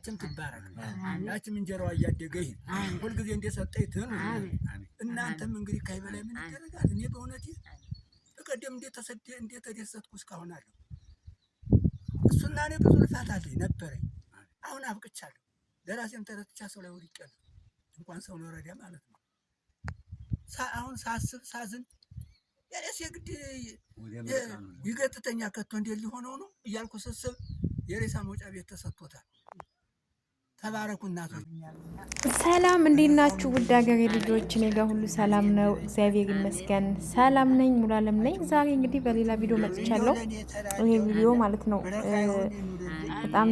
ያችን ትባረክ፣ ያችን እንጀራዋ እያደገ ይሄን ሁልጊዜ እንደሰጠኝ ትኑ። እናንተም እንግዲህ ከዚህ በላይ ምን ይደረጋል? እኔ በእውነቴ በቀደም እንደተደሰትኩ እስካሁን አለሁ። እሱና እኔ ብዙ ልፋት አለኝ ነበረኝ። አሁን አብቅቻለሁ። ለራሴም ተረትቻ ሰው ላይ ወድቄያለሁ። እንኳን ሰው ለወረዳ ማለት ነው። አሁን ሳስብ ሳዝን ያለስ የግድ ይገትተኛ ከቶ እንዴት ሊሆነው ነው እያልኩ ስስብ የሬሳ መውጫ ቤት ተሰጥቶታል። ተባረኩ እናቶች። ሰላም እንዴት ናችሁ? ውድ ሀገሬ ልጆች፣ እኔ ጋር ሁሉ ሰላም ነው፣ እግዚአብሔር ይመስገን። ሰላም ነኝ፣ ሙሉ አለም ነኝ። ዛሬ እንግዲህ በሌላ ቪዲዮ መጥቻለሁ። ይሄ ቪዲዮ ማለት ነው በጣም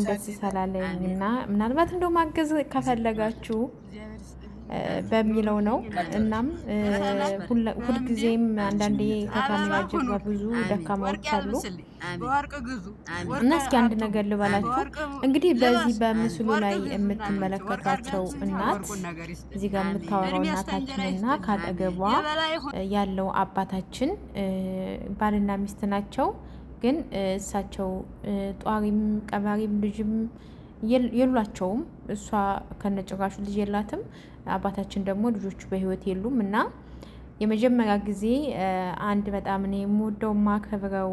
ደስ ስላለኝ እና ምናልባት እንደው ማገዝ ከፈለጋችሁ በሚለው ነው። እናም ሁልጊዜም አንዳንዴ ከካሜራ ጀርባ ብዙ ደካማዎች አሉ እና እስኪ አንድ ነገር ልበላችሁ። እንግዲህ በዚህ በምስሉ ላይ የምትመለከቷቸው እናት እዚህ ጋር የምታወራው እናታችንና ካጠገቧ ያለው አባታችን ባልና ሚስት ናቸው። ግን እሳቸው ጧሪም ቀባሪም ልጅም የሏቸውም። እሷ ከነጭራሹ ልጅ የላትም። አባታችን ደግሞ ልጆቹ በህይወት የሉም። እና የመጀመሪያ ጊዜ አንድ በጣም እኔ የምወደው ማከብረው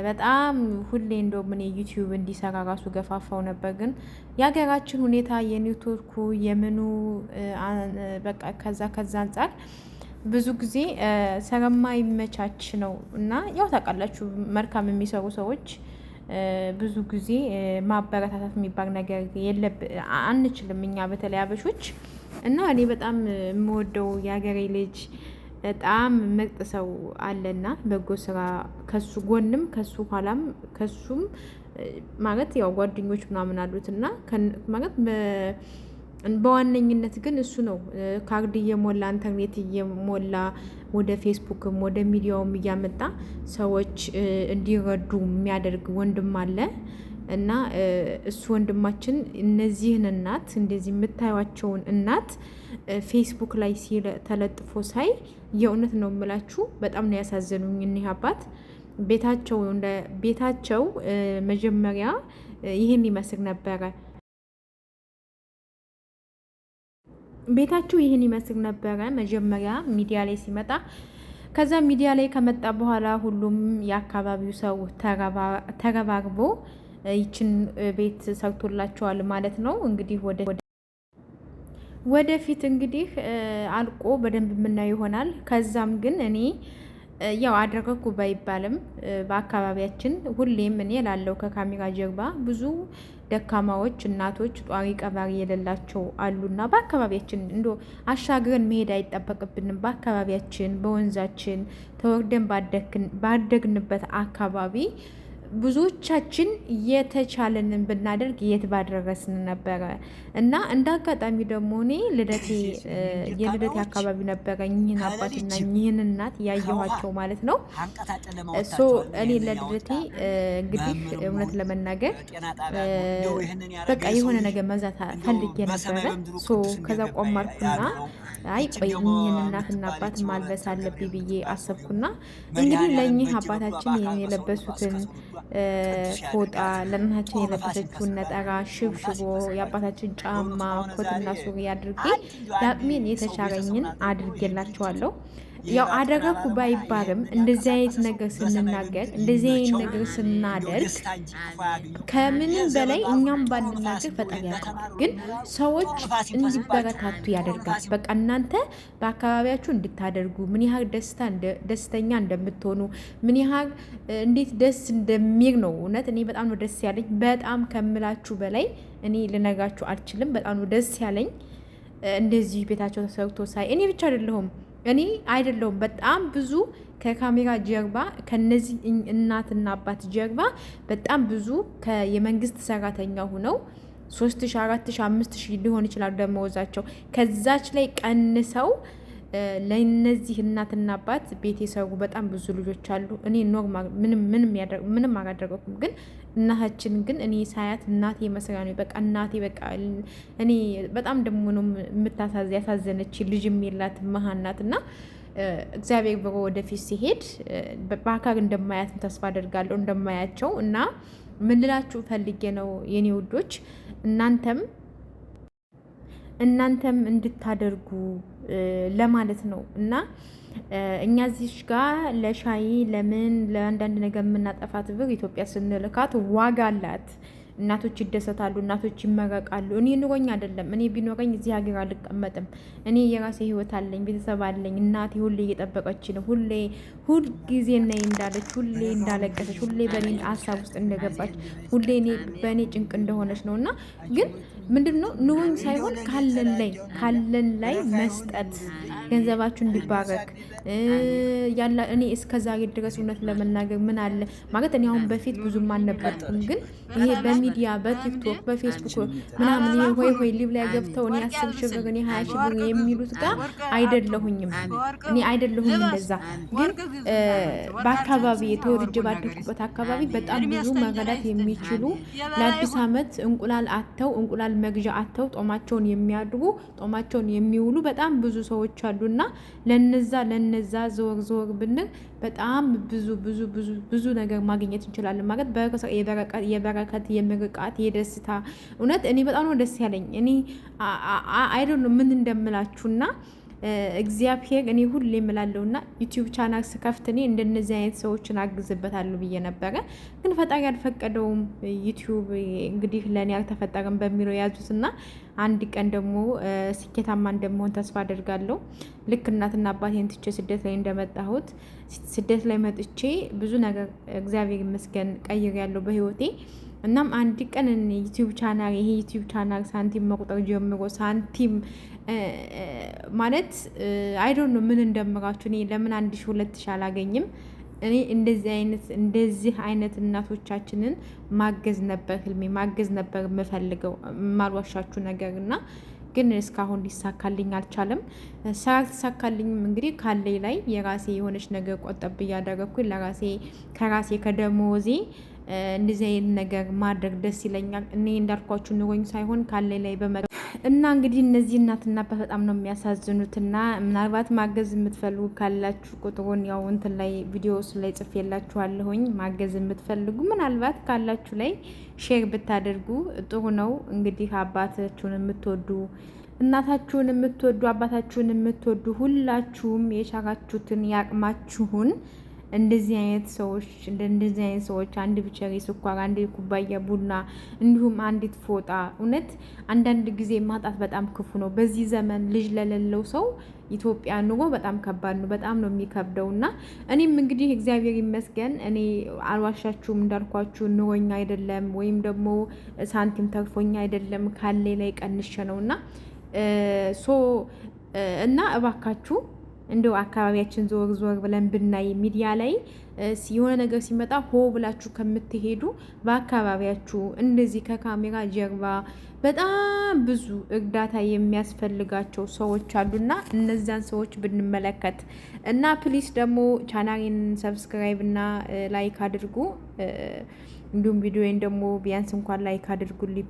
በጣም ሁሌ እንደውም እኔ ዩቲዩብ እንዲሰራ ራሱ ገፋፋው ነበር። ግን የሀገራችን ሁኔታ የኔትወርኩ የምኑ በቃ ከዛ አንጻር ብዙ ጊዜ ስለማይመቻች ነው። እና ያው ታውቃላችሁ መልካም የሚሰሩ ሰዎች ብዙ ጊዜ ማበረታታት የሚባል ነገር አንችልም እኛ በተለይ አበሾች። እና እኔ በጣም የምወደው የሀገሬ ልጅ በጣም ምርጥ ሰው አለና በጎ ስራ ከሱ ጎንም ከሱ ኋላም ከሱም ማለት ያው ጓደኞች ምናምን አሉትና ማለት በዋነኝነት ግን እሱ ነው ካርድ እየሞላ ኢንተርኔት እየሞላ ወደ ፌስቡክም ወደ ሚዲያውም እያመጣ ሰዎች እንዲረዱ የሚያደርግ ወንድም አለ። እና እሱ ወንድማችን እነዚህን እናት እንደዚህ የምታዩቸውን እናት ፌስቡክ ላይ ተለጥፎ ሳይ የእውነት ነው የምላችሁ በጣም ነው ያሳዘኑኝ። እኒህ አባት ቤታቸው መጀመሪያ ይህን ይመስል ነበረ። ቤታቸው ይህን ይመስል ነበረ መጀመሪያ ሚዲያ ላይ ሲመጣ። ከዛ ሚዲያ ላይ ከመጣ በኋላ ሁሉም የአካባቢው ሰው ተረባርቦ ይችን ቤት ሰርቶላቸዋል ማለት ነው። እንግዲህ ወደፊት እንግዲህ አልቆ በደንብ የምናየው ይሆናል። ከዛም ግን እኔ ያው አደረኩ ባይባልም በአካባቢያችን ሁሌም እኔ ላለው ከካሜራ ጀርባ ብዙ ደካማዎች እናቶች ጧሪ ቀባሪ የሌላቸው አሉና በአካባቢያችን እንዶ አሻግረን መሄድ አይጠበቅብንም። በአካባቢያችን በወንዛችን ተወርደን ባደግንበት አካባቢ ብዙዎቻችን የተቻለንን ብናደርግ የት ባደረስን ነበረ። እና እንደ አጋጣሚ ደግሞ እኔ የልደቴ አካባቢ ነበረ እኚህን አባትና እኚህን እናት ያየኋቸው ማለት ነው። እኔ ለልደቴ እንግዲህ እውነት ለመናገር በቃ የሆነ ነገር መግዛት ፈልጌ ነበረ። ከዛ ቆማርኩና አይ ቆይ እኚህን እናትና አባት ማልበስ አለብኝ ብዬ አሰብኩና እንግዲህ ለእኚህ አባታችን የለበሱትን ፎጣ ለእናታችን የለበሰችውን ነጠራ ሽብሽቦ የአባታችን ጫማ ኮትና ሱሪ አድርጌ የአቅሜን የተቻለኝን አድርጌላቸዋለሁ። ያው አደረኩ ባይባልም እንደዚህ አይነት ነገር ስንናገር እንደዚህ አይነት ነገር ስናደርግ ከምንም በላይ እኛም ባንናገር ፈጣሪ ያውቃል። ግን ሰዎች እንዲበረታቱ ያደርጋል። በቃ እናንተ በአካባቢያችሁ እንድታደርጉ ምን ያህል ደስተኛ እንደምትሆኑ ምን ያህል እንዴት ደስ እንደሚል ነው። እውነት እኔ በጣም ነው ደስ ያለኝ። በጣም ከምላችሁ በላይ እኔ ልነግራችሁ አልችልም። በጣም ነው ደስ ያለኝ እንደዚህ ቤታቸው ተሰርቶ ሳይ። እኔ ብቻ አይደለሁም በጣም ብዙ ከካሜራ ጀርባ ከነዚህ እናትና አባት ጀርባ በጣም ብዙ የመንግስት ሰራተኛ ሆነው 3,000 4,000 5,000 ሊሆን ይችላል ደመወዛቸው ከዛች ላይ ቀንሰው ለነዚህ እናትና አባት ቤት የሰሩ በጣም ብዙ ልጆች አሉ። እኔ ኖርማል ምንም አላደረኩም። ግን እናታችን ግን እኔ ሳያት እናቴ መስሪያ ነው። በቃ እናቴ በቃ እኔ በጣም ደግሞ ነው ያሳዘነች ልጅም የላት መሃናት እና እግዚአብሔር ብሎ ወደፊት ሲሄድ በአካል እንደማያት ተስፋ አደርጋለሁ እንደማያቸው እና ምንላችሁ ፈልጌ ነው የኔ ውዶች፣ እናንተም እንድታደርጉ ለማለት ነው። እና እኛ እዚህ ጋር ለሻይ ለምን ለአንዳንድ ነገር የምናጠፋት ብር ኢትዮጵያ ስንልካት ዋጋ አላት። እናቶች ይደሰታሉ፣ እናቶች ይመረቃሉ። እኔ ኑሮኝ አይደለም፣ እኔ ቢኖረኝ እዚህ ሀገር አልቀመጥም። እኔ የራሴ ህይወት አለኝ፣ ቤተሰብ አለኝ። እናቴ ሁሌ እየጠበቀች ነው፣ ሁል ጊዜ ነይ እንዳለች፣ ሁሌ እንዳለቀሰች፣ ሁሌ በእኔ ሀሳብ ውስጥ እንደገባች፣ ሁሌ በእኔ ጭንቅ እንደሆነች ነው። እና ግን ምንድን ነው ኑሮኝ ሳይሆን ካለን ላይ መስጠት፣ ገንዘባችሁ እንዲባረክ ያላ እኔ እስከ ዛሬ ድረስ እውነት ለመናገር ምን አለ ማለት እኔ አሁን በፊት ብዙም አልነበርኩም፣ ግን ይሄ በሚዲያ በቲክቶክ በፌስቡክ ምናምን ሆይ ሊብ ላይ ገብተው እኔ 10 ሺህ ብር እኔ 20 ሺህ ብር የሚሉት ጋር አይደለሁኝም። እኔ አይደለሁም እንደዛ። ግን በአካባቢ ተወልጄ ባደኩበት አካባቢ በጣም ብዙ መረዳት የሚችሉ ለአዲስ ዓመት እንቁላል መግዣ አተው ጦማቸውን የሚያድሩ ጦማቸውን የሚውሉ በጣም ብዙ ሰዎች አሉና ለነዛ ዘወር ብንል በጣም ብዙ ነገር ማግኘት እንችላለን። ማለት የበረከት የምርቃት የደስታ እውነት እኔ በጣም ነው ደስ ያለኝ። እኔ አይዶን ምን እንደምላችሁና እግዚአብሔር እኔ ሁሌ እምላለሁና ዩቲዩብ ቻናል ስከፍት እኔ እንደነዚህ አይነት ሰዎችን አግዝበታለሁ ብዬ ነበረ። ግን ፈጣሪ አልፈቀደውም። ዩቲዩብ እንግዲህ ለእኔ አልተፈጠረም በሚለው ያዙትና አንድ ቀን ደግሞ ስኬታማ እንደመሆን ተስፋ አደርጋለሁ። ልክ እናትና አባቴን ትቼ ስደት ላይ እንደመጣሁት ስደት ላይ መጥቼ ብዙ ነገር እግዚአብሔር ይመስገን ቀይሬያለሁ በህይወቴ። እናም አንድ ቀን ዩቲዩብ ቻናል ሳንቲም መቁጠር ጀምሮ ሳንቲም ማለት አይዶን ነው ምን እንደምራችሁ። እኔ ለምን 1000 2000 አላገኝም? እኔ እንደዚህ አይነት እናቶቻችንን ማገዝ ነበር ህልሜ፣ ማገዝ ነበር የምፈልገው የማልዋሻችሁ ነገር እና ግን እስካሁን ሊሳካልኝ አልቻለም። ሳልተሳካልኝም እንግዲህ ካለኝ ላይ የራሴ የሆነች ነገር ቆጠብ እያደረግኩኝ ከራሴ ከደሞዜ እንደዚህ አይነት ነገር ማድረግ ደስ ይለኛል። እኔ እንዳልኳችሁ ኑሮኝ ሳይሆን ካለኝ ላይ እና እንግዲህ እነዚህ እናትና አባት በጣም ነው የሚያሳዝኑትና ምናልባት ማገዝ የምትፈልጉ ካላችሁ ቁጥሩን ያው እንትን ላይ ቪዲዮስ ላይ ጽፌላችኋለሁኝ። ማገዝ የምትፈልጉ ምናልባት ካላችሁ ላይ ሼር ብታደርጉ ጥሩ ነው። እንግዲህ አባታችሁን የምትወዱ እናታችሁን የምትወዱ አባታችሁን የምትወዱ ሁላችሁም የቻላችሁትን ያቅማችሁን እንደዚህ አይነት ሰዎች አንድ ብቸሪ ስኳር፣ አንድ ኩባያ ቡና እንዲሁም አንዲት ፎጣ። እውነት አንዳንድ ጊዜ ማጣት በጣም ክፉ ነው። በዚህ ዘመን ልጅ ለሌለው ሰው ኢትዮጵያ ኑሮ በጣም ከባድ ነው። በጣም ነው የሚከብደው። እና እኔም እንግዲህ እግዚአብሔር ይመስገን እኔ አልዋሻችሁም፣ እንዳልኳችሁ ኑሮኛ አይደለም ወይም ደግሞ ሳንቲም ተርፎኛ አይደለም፣ ካሌ ላይ ቀንሸ ነው እና እባካችሁ እንደው አካባቢያችን ዞር ብለን ብናይ ሚዲያ ላይ የሆነ ነገር ሲመጣ ሆ ብላችሁ ከምትሄዱ በአካባቢያችሁ እንደዚህ ከካሜራ ጀርባ በጣም ብዙ እርዳታ የሚያስፈልጋቸው ሰዎች አሉና እነዛን ሰዎች ብንመለከት እና ፕሊስ ደግሞ ቻናሌን ሰብስክራይብ እና ላይክ አድርጉ። እንዲሁም ቪዲዮን ደግሞ ቢያንስ እንኳን ላይክ አድርጉልኝ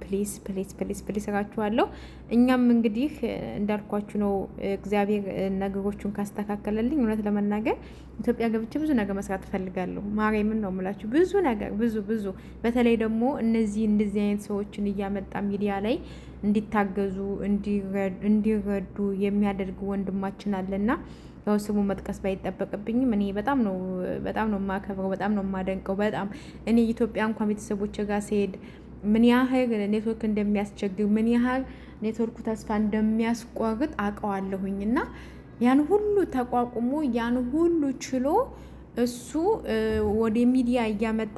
ፕሊስ እራችኋለሁ። እኛም እንግዲህ እንዳልኳችሁ ነው። እግዚአብሔር ነገሮቹን ካስተካከለልኝ እውነት ለመናገር ኢትዮጵያ ገብቼ ብዙ ነገር መስራት እፈልጋለሁ። ማርያምን ነው የምላችሁ። ብዙ ነገር ብዙ በተለይ ደግሞ እንደዚህ አይነት ሰዎችን እያመጣ ሚዲያ ላይ እንዲታገዙ እንዲረዱ የሚያደርግ ወንድማችን አለና ያው ስሙ መጥቀስ ባይጠበቅብኝም እኔ በጣም ነው የማከብረው፣ በጣም ነው የማደንቀው። በጣም እኔ ኢትዮጵያ እንኳን ቤተሰቦች ጋር ስሄድ ምን ያህል ኔትወርክ እንደሚያስቸግር ምን ያህል ኔትወርኩ ተስፋ እንደሚያስቆርጥ አውቀዋለሁኝ። እና ያን ሁሉ ተቋቁሞ ያን ሁሉ ችሎ እሱ ወደ ሚዲያ እያመጣ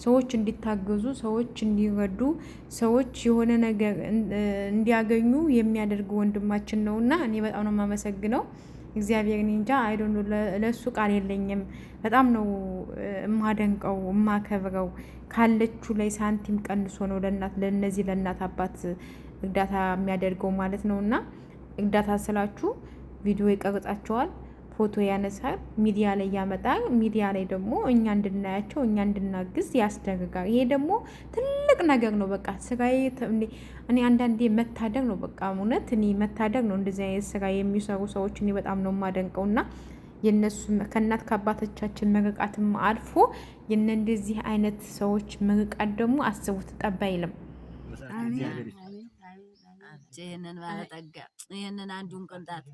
ሰዎች እንዲታገዙ፣ ሰዎች እንዲረዱ፣ ሰዎች የሆነ ነገር እንዲያገኙ የሚያደርግ ወንድማችን ነውና እኔ በጣም ነው የማመሰግነው። እግዚአብሔር እንጃ አይዶን ለሱ ቃል የለኝም። በጣም ነው የማደንቀው የማከብረው። ካለችው ላይ ሳንቲም ቀንሶ ነው ለነዚህ ለእናት አባት እርዳታ የሚያደርገው ማለት ነውና እርዳታ ስላችሁ ቪዲዮ ይቀርጻቸዋል፣ ፎቶ ያነሳል፣ ሚዲያ ላይ ያመጣል። ሚዲያ ላይ ደግሞ እኛ እንድናያቸው እኛ እንድናግዝ ያስደርጋል። ይሄ ደግሞ ትልቅ ነገር ነው። በቃ ስራዬ እኔ አንዳንዴ መታደግ ነው። በቃ እውነት እኔ መታደግ ነው። እንደዚህ አይነት ስራ የሚሰሩ ሰዎች እኔ በጣም ነው የማደንቀውና የነሱ ከእናት ከአባቶቻችን መርቃትም አልፎ የነ እንደዚህ አይነት ሰዎች መርቃት ደግሞ አስቡት ጠብ አይልም። ይህንን ባለጠጋ ይህንን አንዱን ቅንጣት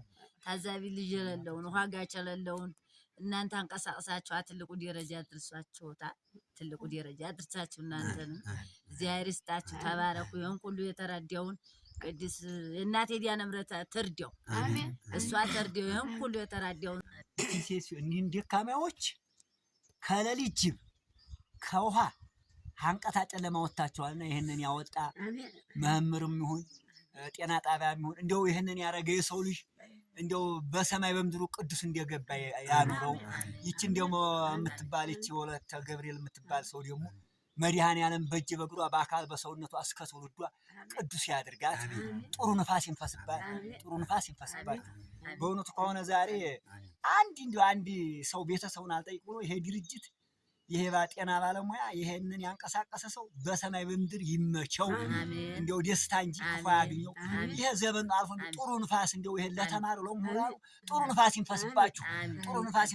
ታዛቢ ልጅ የሌለውን ዋጋች የሌለውን እናንተ አንቀሳቅሳችሁ ትልቁ ደረጃ አድርሷችሁታል። ትልቁ ደረጃ አድርሳችሁ እናንተንም እግዚአብሔር ይስጣችሁ፣ ተባረኩ። ይሄን ሁሉ የተረዳውን ቅዱስ እናቴ ዲያነ ምሕረት ትርዳው፣ እሷ ትርዳው። ይሄን ሁሉ የተረዳውን እኒህን ደካማዎች ከሌሊት ጅብ ከውሃ አንቀታ ጨለማ ወጣቸዋልና ይሄንን ያወጣ መምህርም ይሁን ጤና ጣቢያም ይሁን እንደው ይሄንን ያረገ የሰው ልጅ እንደው በሰማይ በምድሩ ቅዱስ እንደገባ ያኑረው። ይቺ እንደው የምትባል ይቺ ወለተ ገብርኤል የምትባል ሰው ደግሞ መድኃኔዓለም በእጅ በእግሯ በአካል በሰውነቷ እስከ ትውልዷ ቅዱስ ያድርጋት። ጥሩ ንፋስ ይንፈስባት፣ ጥሩ ንፋስ ይንፈስባት። በእውነቱ ከሆነ ዛሬ አንድ ሰው ቤተሰቡን አልጠይቅ ብሎ ይሄ ድርጅት ይሄ ጤና ባለሙያ ይሄንን ያንቀሳቀሰ ሰው በሰማይ በምድር ይመቸው፣ እንደው ደስታ እንጂ ክፉ ያገኘው። ይሄ ዘመን አልፎ ጥሩ ንፋስ እንደው ይሄ ለተማሩ ለሞራሉ ጥሩ ንፋስ ይንፈስባችሁ፣ ጥሩ ንፋስ